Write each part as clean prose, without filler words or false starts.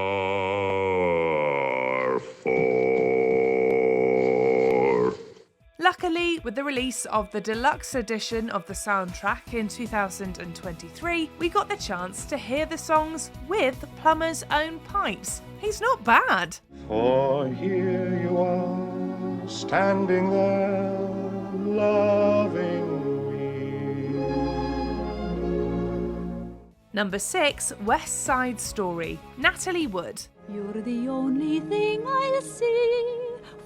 love. Finally, with the release of the deluxe edition of the soundtrack in 2023, we got the chance to hear the songs with Plummer's own pipes. He's not bad. For here you are, standing there, loving me. Number 6, West Side Story, Natalie Wood. You're the only thing I'll see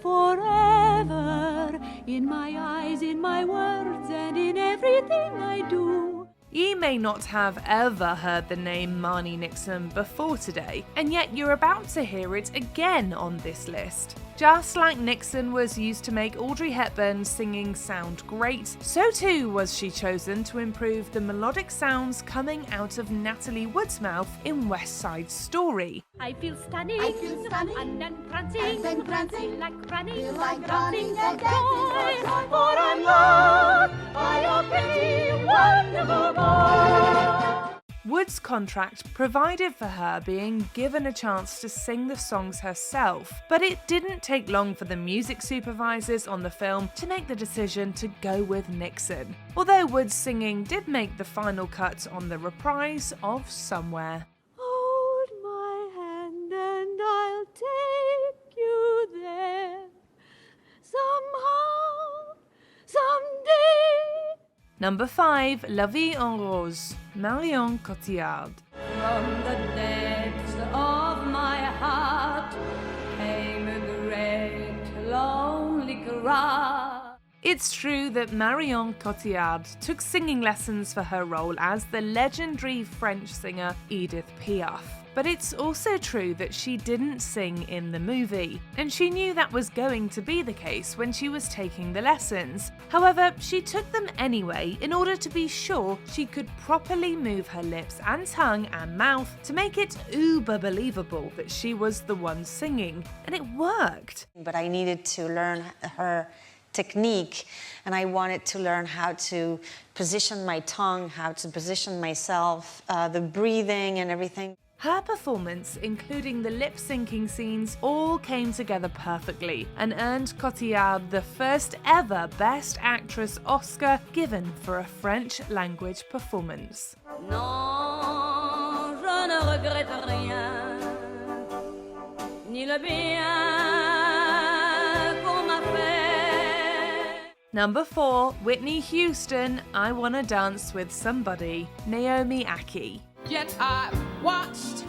forever, in my eyes, in my words, and in everything I do. You may not have ever heard the name Marni Nixon before today, and yet you're about to hear it again on this list. Just like Nixon was used to make Audrey Hepburn's singing sound great, so too was she chosen to improve the melodic sounds coming out of Natalie Wood's mouth in West Side Story. I feel stunning, and then prancing, prancing, like running, feel like dancing running for and dancing for joy, joy, for I'm loved by a pretty, wonderful boy. Wood's contract provided for her being given a chance to sing the songs herself, but it didn't take long for the music supervisors on the film to make the decision to go with Nixon. Although Wood's singing did make the final cut on the reprise of Somewhere. Hold my hand and I'll take you there. Somehow, someday. Number 5, La Vie en Rose, Marion Cotillard. From the depths of my heart came a great lonely cry. It's true that Marion Cotillard took singing lessons for her role as the legendary French singer Edith Piaf. But it's also true that she didn't sing in the movie, and she knew that was going to be the case when she was taking the lessons. However, she took them anyway in order to be sure she could properly move her lips and tongue and mouth to make it uber believable that she was the one singing, and it worked. But I needed to learn her technique, and I wanted to learn how to position my tongue, how to position myself, the breathing and everything. Her performance, including the lip-syncing scenes, all came together perfectly and earned Cotillard the first ever Best Actress Oscar given for a French language performance. Non, je ne regrette rien, ni le bien qu'on m'a fait. Number 4, Whitney Houston, I Wanna Dance With Somebody, Naomi Ackie. Yet I watched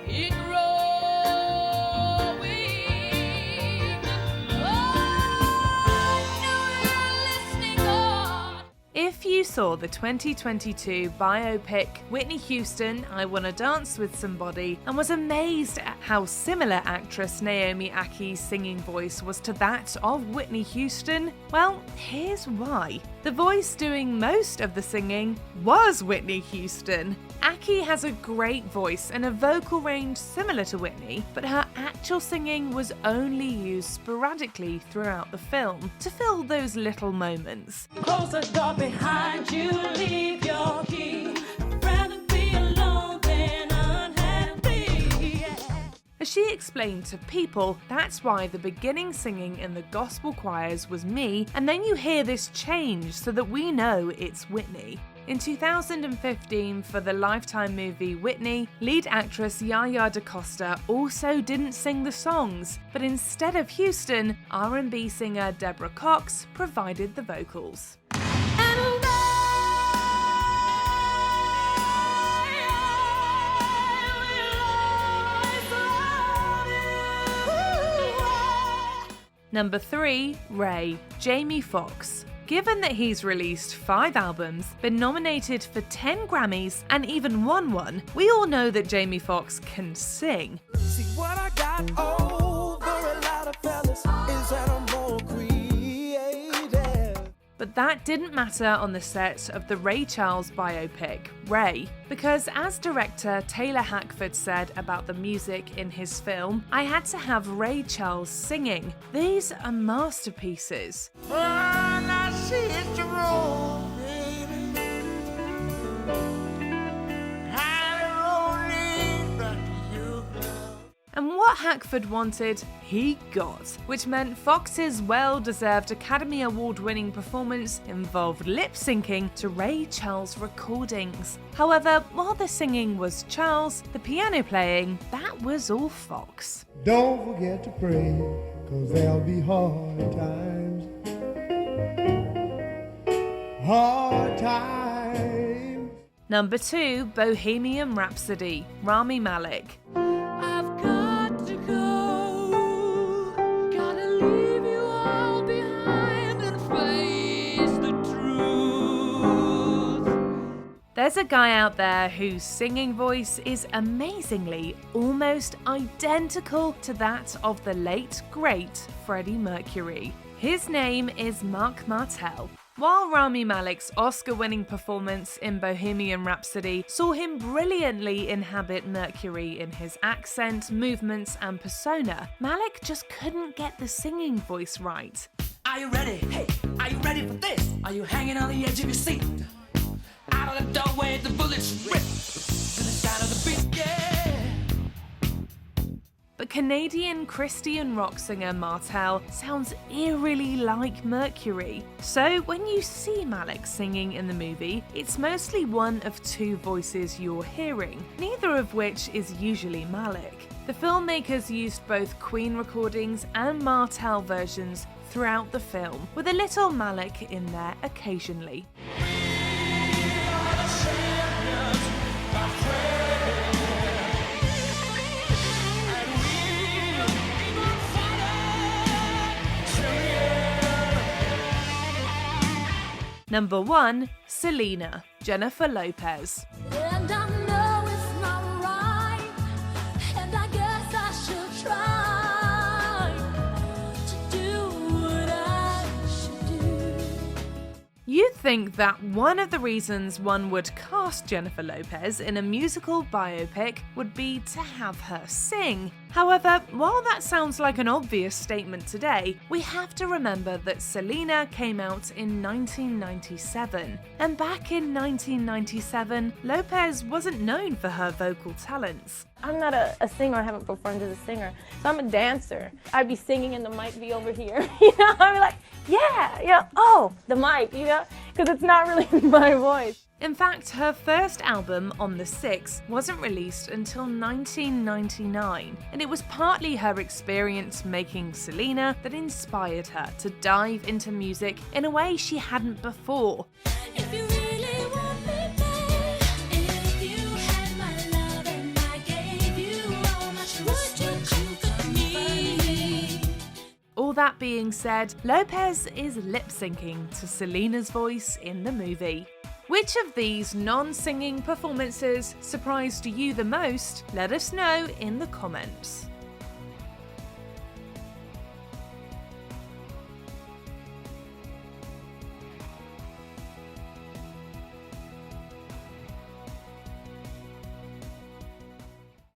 it growing. Oh, I know you're listening, God. If you saw the 2022 biopic Whitney Houston, I Wanna Dance With Somebody, and was amazed at how similar actress Naomi Akkie's singing voice was to that of Whitney Houston, well, here's why. The voice doing most of the singing was Whitney Houston. Ackie has a great voice and a vocal range similar to Whitney, but her actual singing was only used sporadically throughout the film to fill those little moments. Close the door behind you, leave your key. I'd rather be alone than unhappy. As she explained to People, that's why the beginning singing in the gospel choirs was me, and then you hear this change so that we know it's Whitney. In 2015, for the Lifetime movie Whitney, lead actress Yaya DaCosta also didn't sing the songs, but instead of Houston, R&B singer Deborah Cox provided the vocals. Number 3, Ray, Jamie Foxx. Given that he's released 5 albums, been nominated for 10 Grammys, and even won one, we all know that Jamie Foxx can sing. See what I got over a lot of fellas is that I'm more creative. But that didn't matter on the set of the Ray Charles biopic, Ray, because as director Taylor Hackford said about the music in his film, I had to have Ray Charles singing. These are masterpieces. And what Hackford wanted, he got, which meant Fox's well-deserved Academy Award-winning performance involved lip-syncing to Ray Charles recordings. However, while the singing was Charles, the piano playing, that was all Fox. Don't forget to pray, 'cause there'll be hard times. Hard times. Number 2, Bohemian Rhapsody, Rami Malek. I've got to go, gotta leave you all behind and face the truth. There's a guy out there whose singing voice is amazingly almost identical to that of the late, great Freddie Mercury. His name is Mark Martel. While Rami Malek's Oscar-winning performance in Bohemian Rhapsody saw him brilliantly inhabit Mercury in his accent, movements, and persona, Malek just couldn't get the singing voice right. Are you ready? Hey, are you ready for this? Are you hanging on the edge of your seat? Out of the doorway, the bullets rip to the sound of the beat, yeah. But Canadian Christian rock singer Martel sounds eerily like Mercury. So when you see Malek singing in the movie, it's mostly one of two voices you're hearing, neither of which is usually Malek. The filmmakers used both Queen recordings and Martel versions throughout the film, with a little Malek in there occasionally. Number 1, Selena, Jennifer Lopez. And I know it's not right, and I guess I should try to do what I should do. You'd think that one of the reasons one would cast Jennifer Lopez in a musical biopic would be to have her sing. However, while that sounds like an obvious statement today, we have to remember that Selena came out in 1997. And back in 1997, Lopez wasn't known for her vocal talents. I'm not a singer, I haven't performed as a singer, so I'm a dancer. I'd be singing and the mic be over here, I'd be like, yeah, oh, the mic, because it's not really my voice. In fact, her first album, On the Six, wasn't released until 1999, and it was partly her experience making Selena that inspired her to dive into music in a way she hadn't before. If you really want me, babe, if you had my love and I gave you all my trust, would you for me? All that being said, Lopez is lip-syncing to Selena's voice in the movie. Which of these non-singing performances surprised you the most? Let us know in the comments.